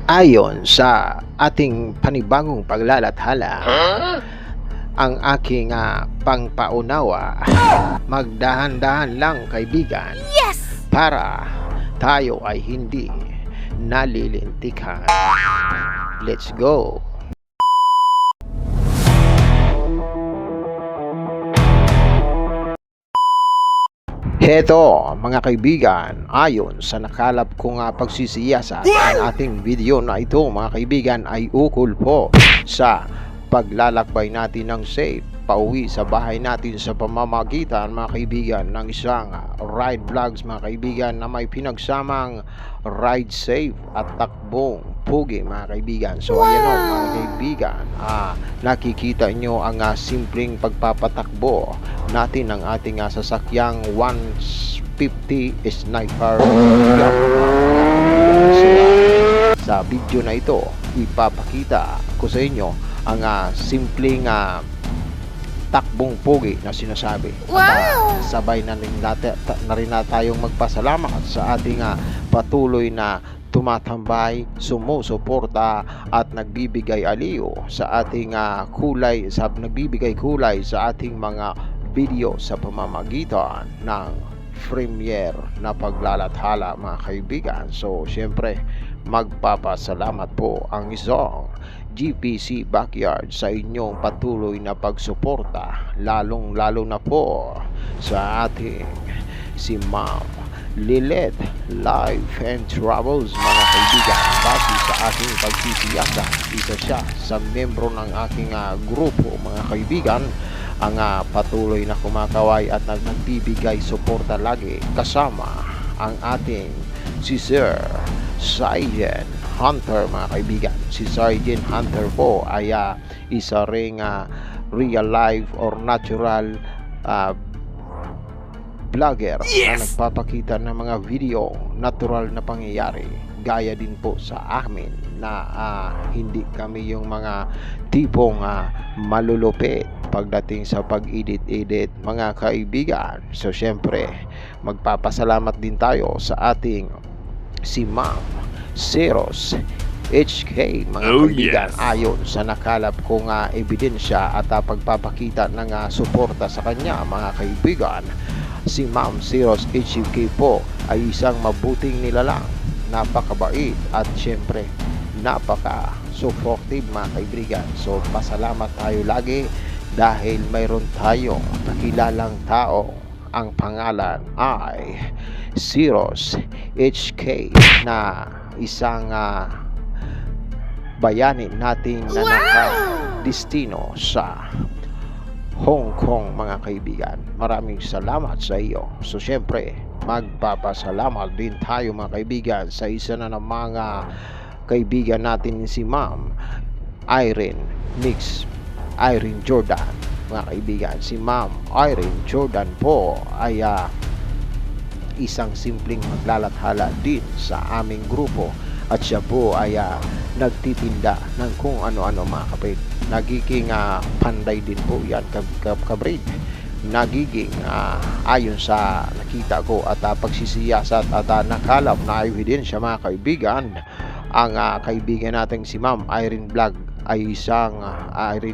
Ayon sa ating panibagong paglalathala, ang aking pangpaunawa, magdahan-dahan lang kaibigan, para tayo ay hindi nalilintikan. Let's go! Heto mga kaibigan, ayon sa nakalap kong pagsisiyasat, ang ating video na ito mga kaibigan ay ukol po sa paglalakbay natin ng safe pauwi sa bahay natin sa pamamagitan mga kaibigan ng isang ride vlogs mga kaibigan na may pinagsamang ride safe at takbong pugi mga kaibigan. So ayan o mga kaibigan, nakikita nyo ang simpleng pagpapatakbo natin ng ating sasakyang 150 sniper. So, sa video na ito ipapakita ko sa inyo ang simpleng takbong pugi na sinasabi. At sabay na rin tayong magpasalamat sa ating patuloy na tumatambay, sumusuporta at nagbibigay aliw sa ating nagbibigay kulay sa ating mga video sa pamamagitan ng premiere na paglalathala mga kaibigan. So syempre magpapasalamat po ang isang GPC Backyard sa inyong patuloy na pagsuporta, lalong-lalo na po sa ating si Ma'am Lilet Life and Travels mga kaibigan. Base sa aking pagsisiyasa, isa siya sa membro ng aking grupo mga kaibigan, ang patuloy na kumakaway at nagbibigay suporta lagi, kasama ang ating si Sir Sergeant Hunter mga kaibigan. Si Sergeant Hunter po ay isa ring real life or natural vlogger na nagpapakita ng mga video natural na pangyayari, gaya din po sa amin na hindi kami yung mga tipong malulupit pagdating sa pag-edit mga kaibigan. So syempre magpapasalamat din tayo sa ating si Ma'am Zeros HK mga kaibigan. Ayon sa nakalap kong ebidensya at pagpapakita ng suporta sa kanya mga kaibigan, si Ma'am Zeros HK po ay isang mabuting nilalang, napakabait at syempre napaka-supportive mga kaibigan. So pasalamat tayo lagi dahil mayroon tayong nakilalang tao, ang pangalan ay Zeros HK, na isang bayani natin na nakadestino sa Hong Kong mga kaibigan. Maraming salamat sa iyo. So syempre magpapasalamat din tayo mga kaibigan sa isa na ng mga kaibigan natin, si Ma'am Irene Jordan mga kaibigan. Si Ma'am Irene Jordan po ay isang simpleng maglalathala din sa aming grupo, at siya po ay nagtitinda ng kung ano-ano mga kapatid. Nagiging panday din po yan kabrid. Nagiging ayon sa nakita ko at pagsisiyasat at nakalap na ebidensya mga kaibigan, ang kaibigan nating si Ma'am Irene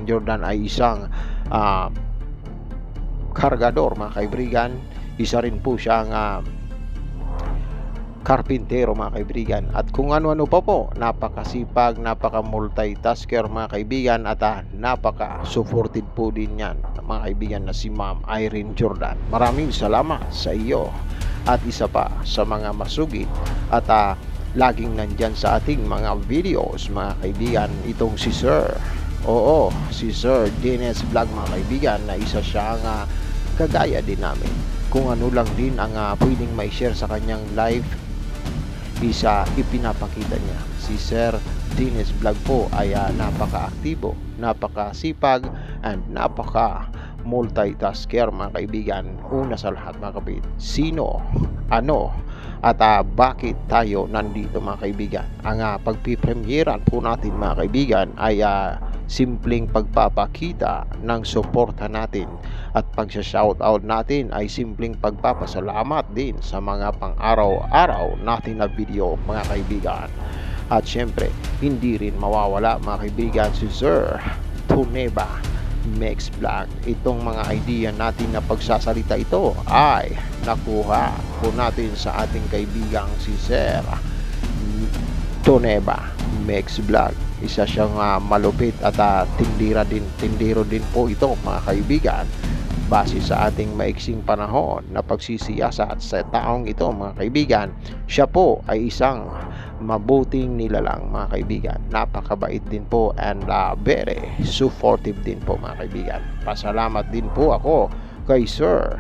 Jordan ay isang kargador mga kaibigan. Isa rin po siyang karpintero mga kaibigan, at kung ano-ano pa po. Napakasipag, napaka-multitasker mga kaibigan, at napaka-supported po din yan mga kaibigan na si Ma'am Irene Jordan. Maraming salamat sa iyo, at isa pa sa mga masugid at laging nandyan sa ating mga videos mga kaibigan, itong si Sir Dennis Vlog mga kaibigan, na isa siyang kagaya din namin. Kung ano lang din ang pwedeng may share sa kanyang live, ipinapakita niya. Si Sir Dennis Vlog po ay napaka-aktibo, napakasipag, and napaka-multitasker mga kaibigan. Una sa lahat mga kapatid, sino, ano, at bakit tayo nandito mga kaibigan? Ang pagpipremyeran po natin mga kaibigan ay simpleng pagpapakita ng suporta natin, at pagsha-shoutout natin ay simpleng pagpapasalamat din sa mga pang-araw-araw natin na video mga kaibigan. At syempre, hindi rin mawawala mga kaibigan si Sir Toneba Mix Vlog. Itong mga idea natin na pagsasalita ito ay nakuha po natin sa ating kaibigang si Sir Toneba Mix Vlog. Isa siyang malupit at tindiro din po ito mga kaibigan, base sa ating maiksing panahon na pagsisiyasat sa taong ito mga kaibigan. Siya po ay isang mabuting nilalang mga kaibigan, napakabait din po and very supportive din po mga kaibigan. Pasalamat din po ako kay Sir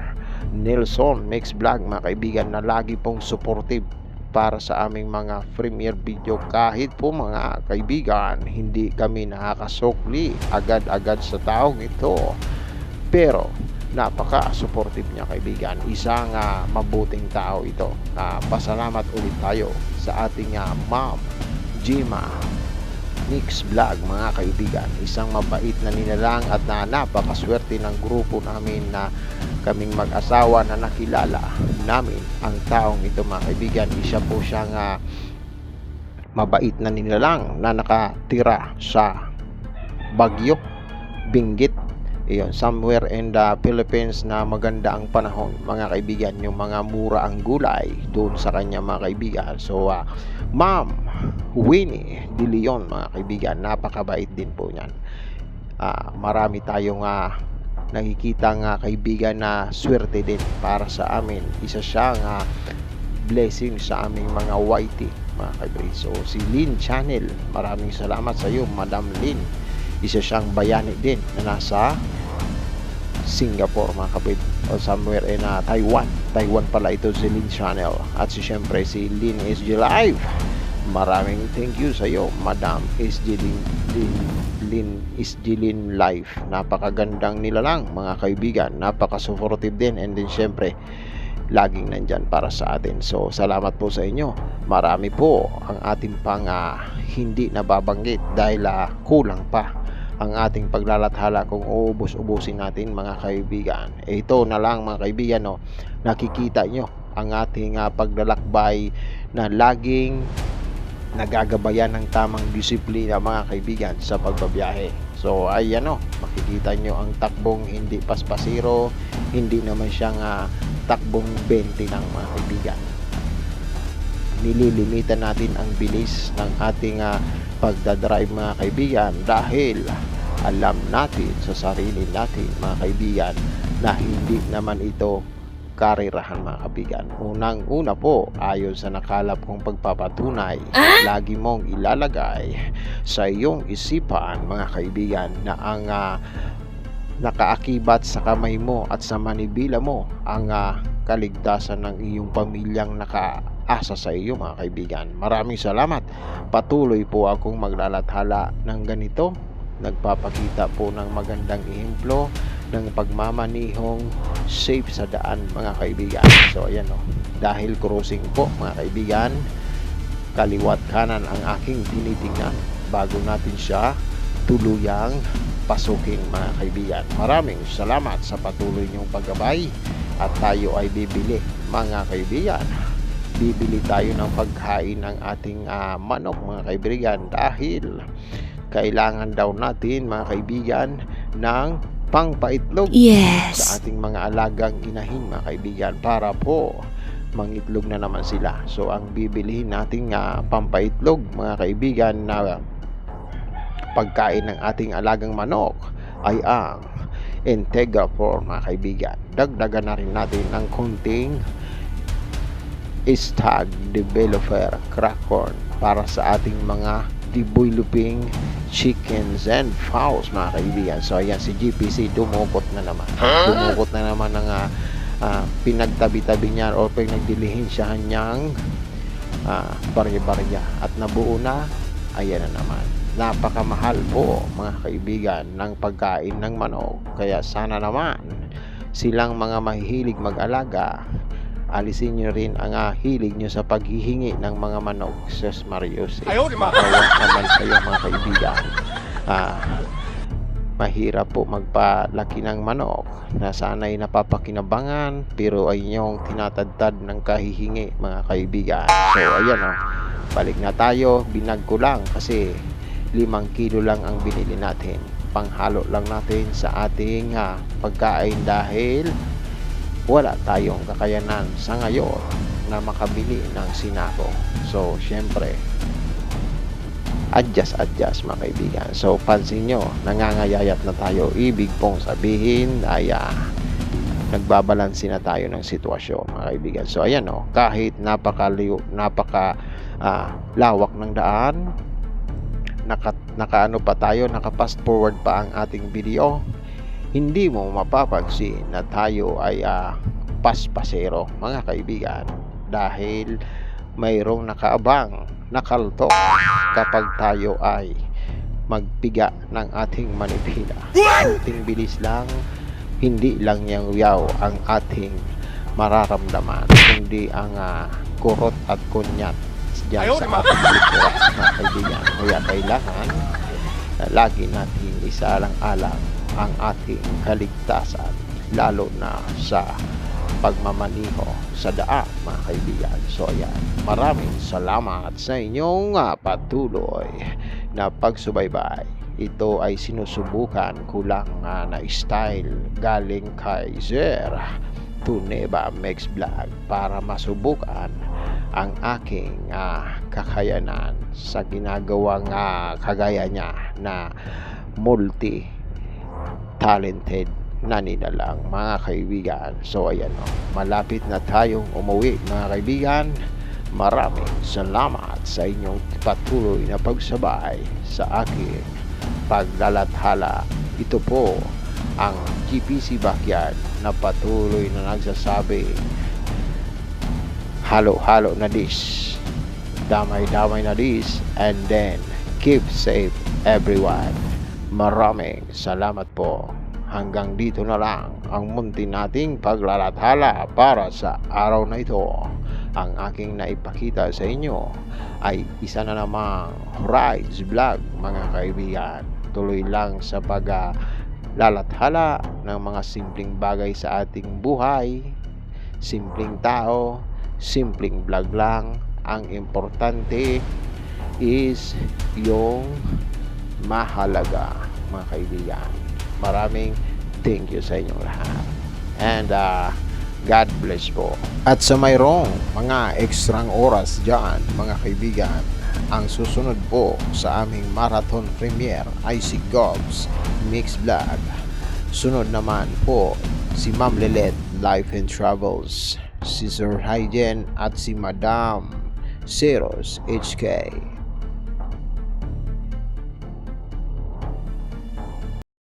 Nelson Mix Vlog mga kaibigan na lagi pong supportive para sa aming mga premiere video. Kahit po mga kaibigan hindi kami nakakasukli agad-agad sa taong ito, pero napaka-supportive niya kaibigan. Isang mabuting tao ito. Pasalamat ulit tayo sa ating Ma'am Gemma Mix Vlog mga kaibigan. Isang mabait na nilalang at napakaswerte ng grupo namin na kaming mag-asawa na nakilala namin ang taong ito mga kaibigan. Isa po siyang mabait na nilalang na nakatira sa Baguio, Benguet, somewhere in the Philippines, na maganda ang panahon mga kaibigan, yung mga mura ang gulay doon sa kanya mga kaibigan. So Ma'am Winnie De Leon mga kaibigan, napakabait din po niyan. Marami tayong nakikita kaibigan na swerte din para sa amin. Isa siyang blessing sa aming mga YT mga kaibigan. So si Lynn Channel, maraming salamat sa iyo Madam Lynn. Isa siyang bayani din na nasa Singapore mga kapit, o somewhere in Taiwan pala ito si Lynn Channel. At siyempre si Lynn SG Live, maraming thank you sa iyo Madam SG Lynn SG Lynn Live. Napakagandang nilalang mga kaibigan, napaka-supportive din, and then siyempre laging nandyan para sa atin. So salamat po sa inyo. Marami po ang ating pang hindi nababanggit dahil kulang pa ang ating paglalathala kung uubos-ubusin natin mga kaibigan. Ito na lang mga kaibigan, nakikita nyo ang ating paglalakbay na laging nagagabayan ng tamang disiplina mga kaibigan sa pagbabiyahe. So ayan, makikita nyo ang takbong hindi paspasiro, hindi naman siyang takbong 20 ng mga kaibigan. Nililimitan natin ang bilis ng ating pagdadrive mga kaibigan dahil alam natin sa sarili natin mga kaibigan na hindi naman ito karirahan mga kaibigan. Unang-una po, ayon sa nakalap kong pagpapatunay, lagi mong ilalagay sa iyong isipan mga kaibigan na ang nakaakibat sa kamay mo at sa manibila mo ang kaligtasan ng iyong pamilyang nakaasa sa iyo mga kaibigan. Maraming salamat. Patuloy po akong maglalathala ng ganito, nagpapakita po ng magandang ehemplo ng pagmamanihong safe sa daan mga kaibigan. So ayan, dahil crossing po mga kaibigan, kaliwat kanan ang aking tinitingnan bago natin siya tuluyang pasukin mga kaibigan. Maraming salamat sa patuloy niyong paggabay at tayo ay bibili mga kaibigan. Bibili tayo ng pagkain ng ating manok mga kaibigan dahil kailangan daw natin mga kaibigan ng pangpaitlog sa ating mga alagang inahin mga kaibigan para po mangitlog na naman sila. So ang bibilihin nating pampaitlog mga kaibigan na pagkain ng ating alagang manok ay ang Integra 4 mga kaibigan. Dagdagan na rin natin ng kunting Stag Developer Crackcorn para sa ating mga developing chickens and fowls mga kaibigan. So ayan, si GPC dumukot na naman ng pinagtabi-tabi niya o pinagdilihinsyahan niyang barya-barya at nabuo na. Ayan na naman, napakamahal po mga kaibigan ng pagkain ng manok, kaya sana naman silang mga mahihilig mag-alaga, alisin nyo rin ang hilig nyo sa paghihingi ng mga manok. Sus Marius, makawan naman kayo mga kaibigan. mahirap po magpalaki ng manok na sana'y napapakinabangan pero ay inyong tinatadtad ng kahihingi, mga kaibigan. So ayan balik na tayo. Binag ko lang kasi 5 kilo lang ang binili natin, panghalo lang natin sa ating pagkain dahil wala tayong kakayanan sa ngayon na makabili ng sinako. So syempre adjust mga kaibigan. So pansin nyo, nangangayayat na tayo. Ibig pong sabihin ay nagbabalanse na tayo ng sitwasyon, mga kaibigan. So ayan kahit napaka lawak ng daan, naka fast forward pa ang ating video, hindi mo mapapansin na tayo ay paspasero, mga kaibigan, dahil mayroong nakaabang nakaltok kapag tayo ay magpiga ng ating manipila. Kunting bilis lang, hindi lang yang yaw ang ating mararamdaman, kundi ang kurot at kunyat dyan sa ating likuran, mga kaibigan. Kaya kailangan lagi natin isaalang-alang ang ating kaligtasan, lalo na sa pagmamaniho sa daan, mga kaibigan. So ayan, maraming salamat sa inyong patuloy na pagsubaybay. Ito ay sinusubukan ko lang na style galing kay Sir Tuneba Mix Vlog para masubukan ang aking kakayanan sa ginagawang kagaya niya na multi talented na nilalang, mga kaibigan. So ayan malapit na tayong umuwi, mga kaibigan. Maraming salamat sa inyong patuloy na pagsabay sa aking paglalathala. Ito po ang GPC Backyard na patuloy na nagsasabi, halo-halo na this, damay-damay na this, and then keep safe everyone. Maraming salamat po. Hanggang dito na lang ang munti nating paglalathala para sa araw na ito. Ang aking naipakita sa inyo ay isa na namang rides vlog, mga kaibigan. Tuloy lang sa paglalathala ng mga simpleng bagay sa ating buhay. Simpleng tao, simpleng vlog lang. Ang importante is yung mahalaga, mga kaibigan. Maraming thank you sa inyong lahat. And God bless po. At sa mayroong mga ekstrang oras dyan, mga kaibigan, ang susunod po sa aming marathon premiere ay si Gobs Mix Vlog. Sunod naman po si Ma'am Lilet Life and Travels, si Sir Hygen at si Madam Zeros HK.